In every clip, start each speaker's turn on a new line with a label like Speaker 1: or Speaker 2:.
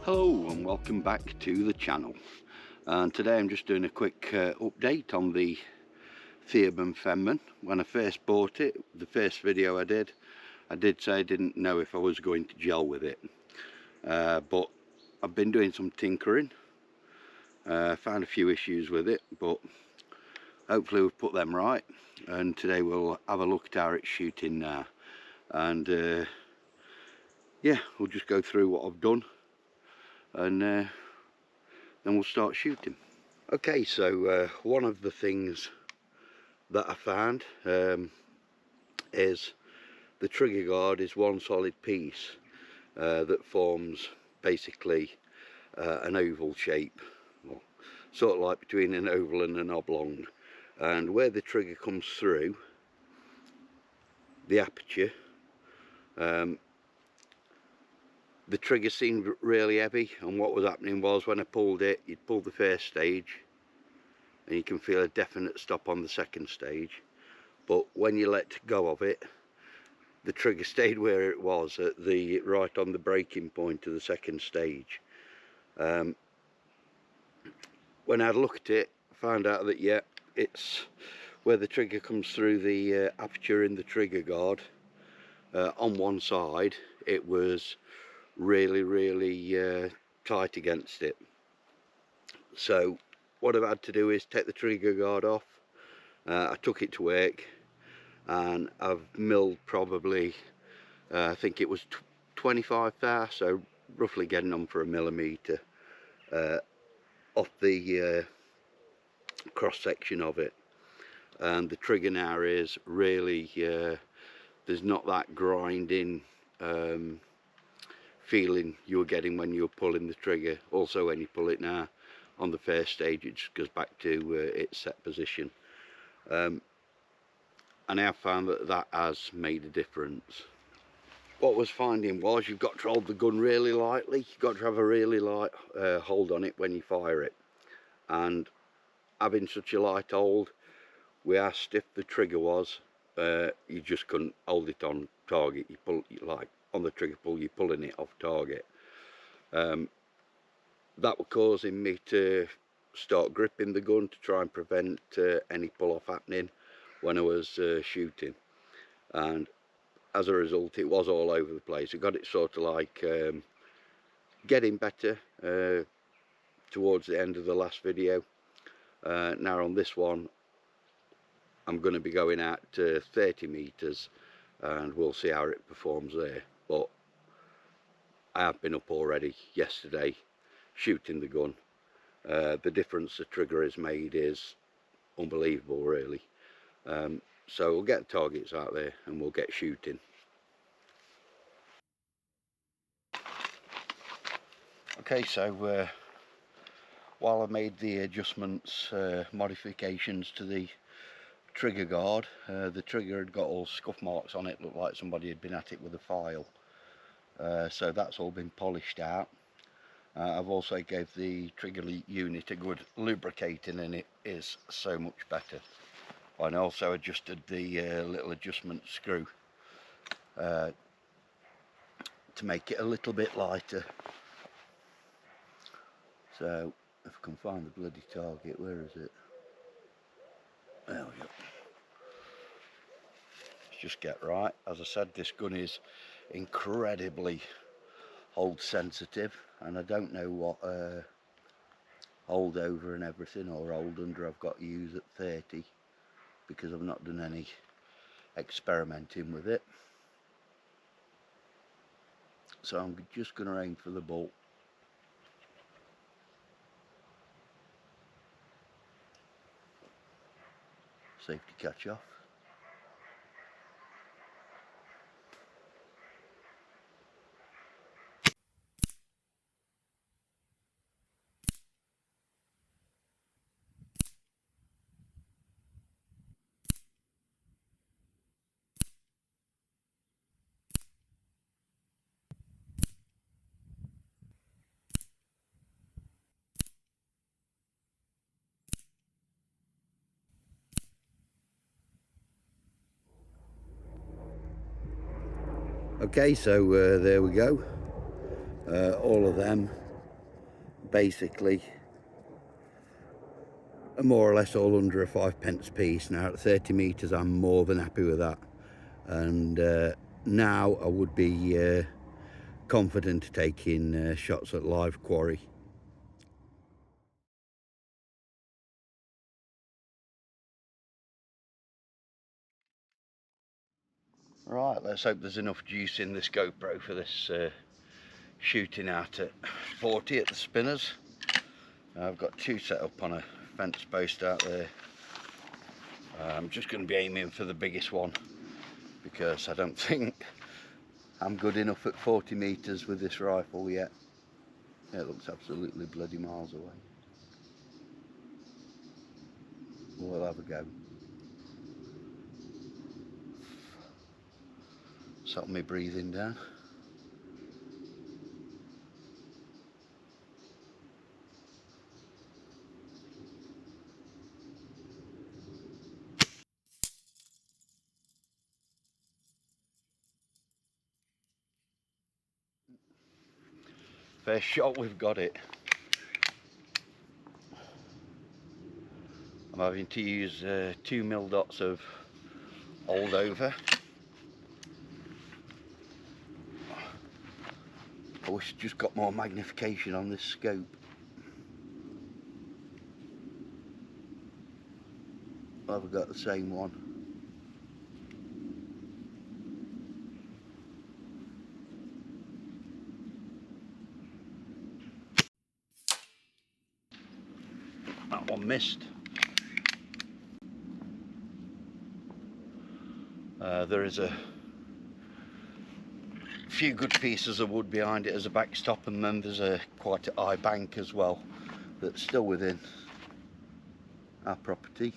Speaker 1: Hello and welcome back to the channel, and today I'm just doing a quick update on the Theoben Fenman. When I first bought it, the first video I did say I didn't know if I was going to gel with it, but I've been doing some tinkering, found a few issues with it, but hopefully we've put them right, and today we'll have a look at how it's shooting now, and yeah, we'll just go through what I've done and then we'll start shooting. Okay, so one of the things that I found is the trigger guard is one solid piece that forms basically an oval shape, well, sort of like between an oval and an oblong, and where the trigger comes through the aperture, the trigger seemed really heavy, and what was happening was when I pulled it, you'd pull the first stage and you can feel a definite stop on the second stage, but when you let go of it, the trigger stayed where it was at the right on the breaking point of the second stage. When I had a look at it, I found out that yeah, it's where the trigger comes through the aperture in the trigger guard. On one side it was really tight against it, so what I've had to do is take the trigger guard off. I took it to work and I've milled probably I think it was 25 thou, so roughly getting on for a millimetre off the cross section of it, and the trigger now is really there's not that grinding feeling you were getting when you were pulling the trigger. Also when you pull it now on the first stage, it just goes back to its set position, and I have found that that has made a difference. What I was finding was you've got to hold the gun really lightly, you've got to have a really light hold on it when you fire it, and having such a light hold, with how stiff the trigger was, you just couldn't hold it on target. You pull, like on the trigger pull, you're pulling it off target. That was causing me to start gripping the gun to try and prevent any pull off happening when I was shooting, and as a result it was all over the place. I got it sort of like getting better towards the end of the last video. Now on this one I'm going to be going out to 30 meters and we'll see how it performs there, but I have been up already yesterday shooting the gun. The difference the trigger has made is unbelievable really. So we'll get targets out there and we'll get shooting. Okay, so while I made the adjustments, modifications to the trigger guard, the trigger had got all scuff marks on it, looked like somebody had been at it with a file, so that's all been polished out. I've also gave the trigger unit a good lubricating and it is so much better. And also adjusted the little adjustment screw to make it a little bit lighter. So if I can find the bloody target, where is it? There we go. Let's just get right. As I said, this gun is incredibly hold sensitive, and I don't know what hold over and everything or hold under I've got to use at 30, because I've not done any experimenting with it. So I'm just going to aim for the bolt. Safety catch off. Okay, so there we go. All of them basically are more or less all under a 5p piece. Now at 30 metres I'm more than happy with that, and now I would be confident taking shots at live quarry. Right, let's hope there's enough juice in this GoPro for this shooting out at 40 at the spinners. I've got two set up on a fence post out there. I'm just going to be aiming for the biggest one because I don't think I'm good enough at 40 metres with this rifle yet. Yeah, it looks absolutely bloody miles away. We'll have a go. Settle me breathing down. First shot, we've got it. I'm having to use 2mm dots of old over. I wish I just got more magnification on this scope. I've got the same one. That one missed. There is a few good pieces of wood behind it as a backstop, and then there's quite a high bank as well that's still within our property.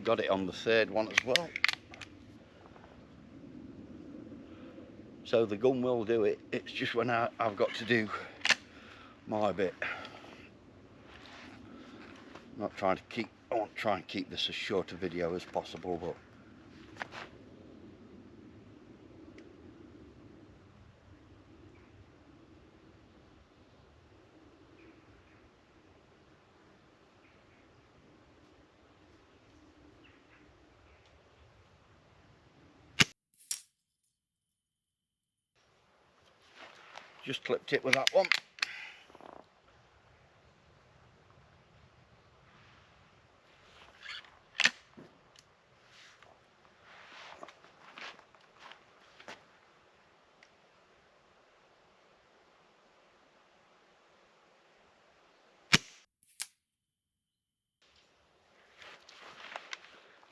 Speaker 1: Got it on the third one as well. So the gun will do it. It's just when I've got to do my bit. I want to try and keep this as short a video as possible, but just clipped it with that one.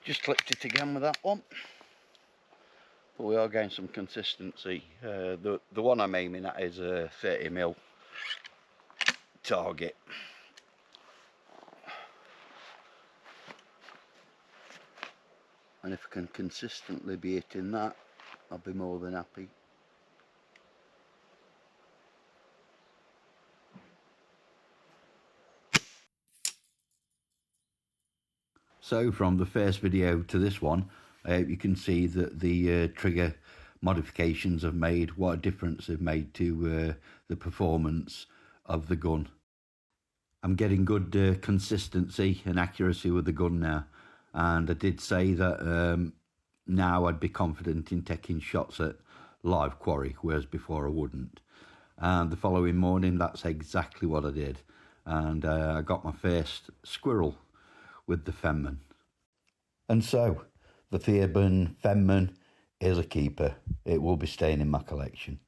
Speaker 1: Just clipped it again with that one. But we are getting some consistency. The one I'm aiming at is a 30mm target. And if I can consistently be hitting that, I'll be more than happy. So from the first video to this one, I hope you can see that the trigger modifications have made what a difference they've made to the performance of the gun. I'm getting good consistency and accuracy with the gun now, and I did say that now I'd be confident in taking shots at live quarry, whereas before I wouldn't. And the following morning, that's exactly what I did, and I got my first squirrel with the Fenman. And so, the Theoben Fenman is a keeper. It will be staying in my collection.